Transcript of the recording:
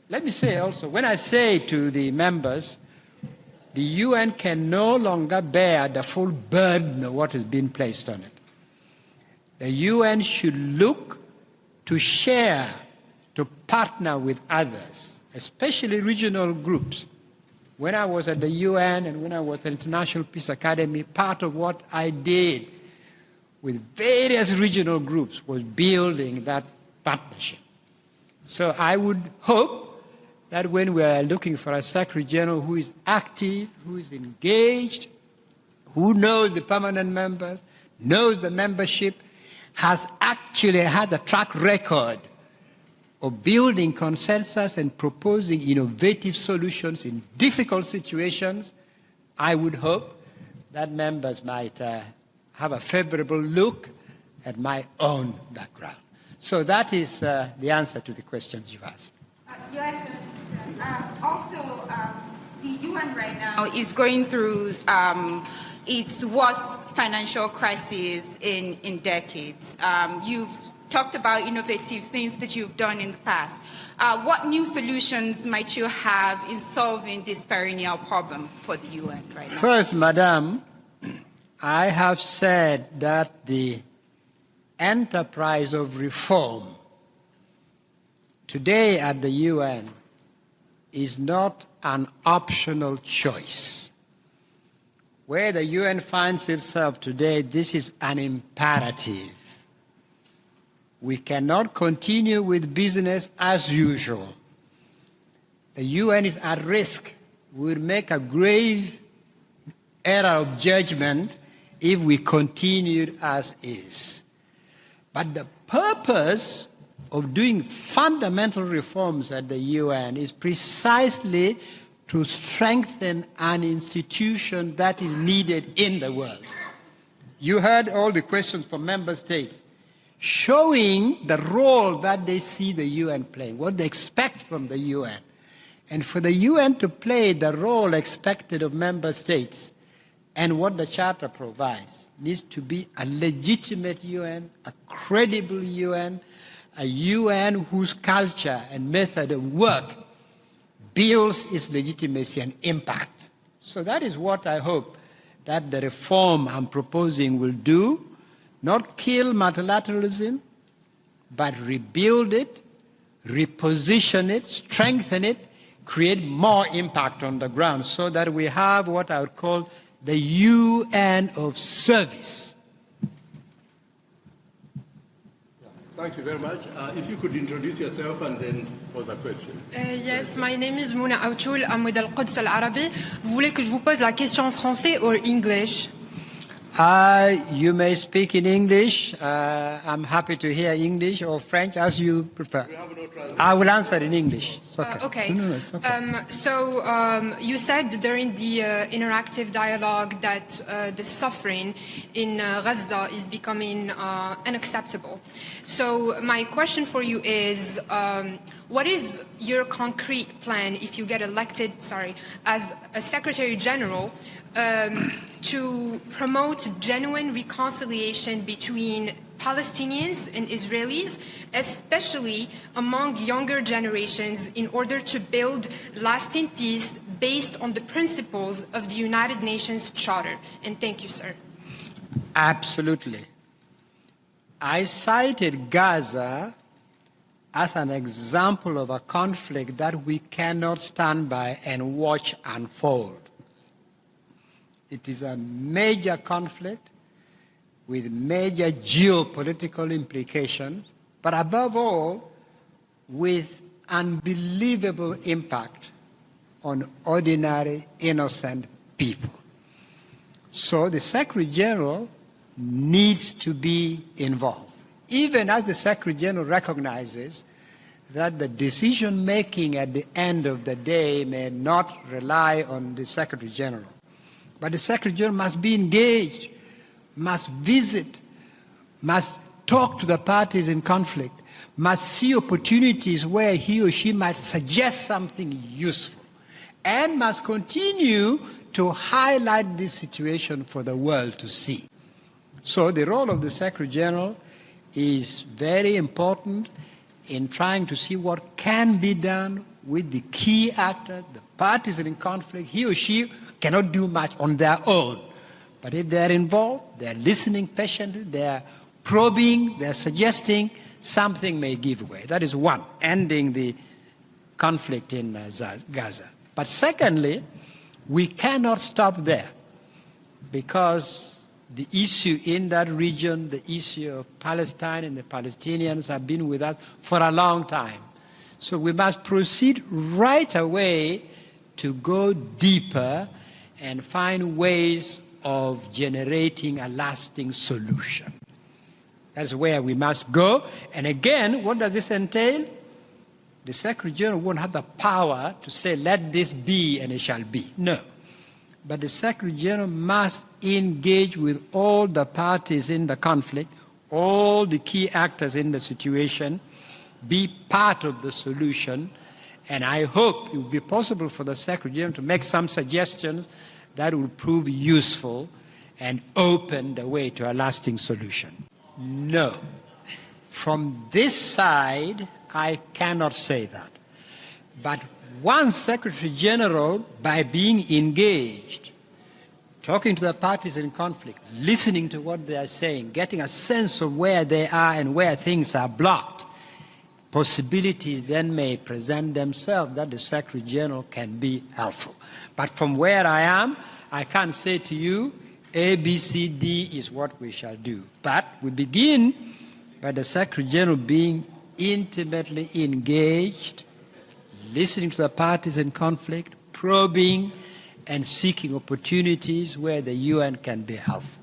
let me say also, when I say to the members, the UN can no longer bear the full burden of what has been placed on it. The UN should look to share, to partner with others, especially regional groups. When I was at the UN and when I was at the International Peace Academy, part of what I did with various regional groups was building that partnership. So I would hope that when we are looking for a Secretary General who is active, who is engaged, who knows the permanent members, knows the membership, has actually had a track record of building consensus and proposing innovative solutions in difficult situations, I would hope that members might have a favorable look at my own background. So that is the answer to the questions you asked. Also, the UN right now is going through its worst financial crisis in decades. You've talked about innovative things that you've done in the past. What new solutions might you have in solving this perennial problem for the UN right now? First, Madam, I have said that the enterprise of reform today at the UN is not an optional choice. Where the UN finds itself today, this is an imperative. We cannot continue with business as usual. The UN is at risk. We will make a grave error of judgment if we continued as is. But the purpose of doing fundamental reforms at the UN is precisely to strengthen an institution that is needed in the world. You heard all the questions from member states, showing the role that they see the UN playing, what they expect from the UN. And for the UN to play the role expected of member states and what the Charter provides, needs to be a legitimate UN, a credible UN, a UN whose culture and method of work builds its legitimacy and impact. So that is what I hope that the reform I'm proposing will do. Not kill multilateralism, but rebuild it, reposition it, strengthen it, create more impact on the ground so that we have what I would call the UN of service. Thank you very much. If you could introduce yourself and then pose a question. Yes, my name is Olara Otunnu. I'm with Al-Quds Al-Arabi. Vous voulez que je vous pose la question en français or English? You may speak in English. I'm happy to hear English or French, as you prefer. I will answer in English. It's okay. Okay. No, it's okay. So you said during the interactive dialogue that the suffering in Gaza is becoming unacceptable. So my question for you is, what is your concrete plan if you get elected, as a Secretary General, to promote genuine reconciliation between Palestinians and Israelis, especially among younger generations, in order to build lasting peace based on the principles of the United Nations Charter? And thank you, sir. Absolutely. I cited Gaza as an example of a conflict that we cannot stand by and watch unfold. It is a major conflict with major geopolitical implications, but above all, with unbelievable impact on ordinary, innocent people. So the Secretary General needs to be involved, even as the Secretary General recognizes that the decision-making at the end of the day may not rely on the Secretary General. But the Secretary General must be engaged, must visit, must talk to the parties in conflict, must see opportunities where he or she might suggest something useful, and must continue to highlight this situation for the world to see. So the role of the Secretary General is very important in trying to see what can be done, with the key actors, the parties in conflict. He or she cannot do much on their own. But if they're involved, they're listening patiently, they're probing, they're suggesting, something may give way. That is one, ending the conflict in Gaza. But secondly, we cannot stop there, because the issue in that region, the issue of Palestine and the Palestinians have been with us for a long time. So we must proceed right away to go deeper and find ways of generating a lasting solution. That's where we must go. And again, what does this entail? The Secretary General won't have the power to say, let this be and it shall be. No. But the Secretary General must engage with all the parties in the conflict, all the key actors in the situation, be part of the solution. And I hope it will be possible for the Secretary General to make some suggestions that will prove useful and open the way to a lasting solution. No. From this side, I cannot say that. But one Secretary General, by being engaged, talking to the parties in conflict, listening to what they are saying, getting a sense of where they are and where things are blocked, possibilities then may present themselves that the Secretary General can be helpful. But from where I am, I can't say to you, A, B, C, D is what we shall do. But we begin by the Secretary General being intimately engaged, listening to the parties in conflict, probing and seeking opportunities where the UN can be helpful.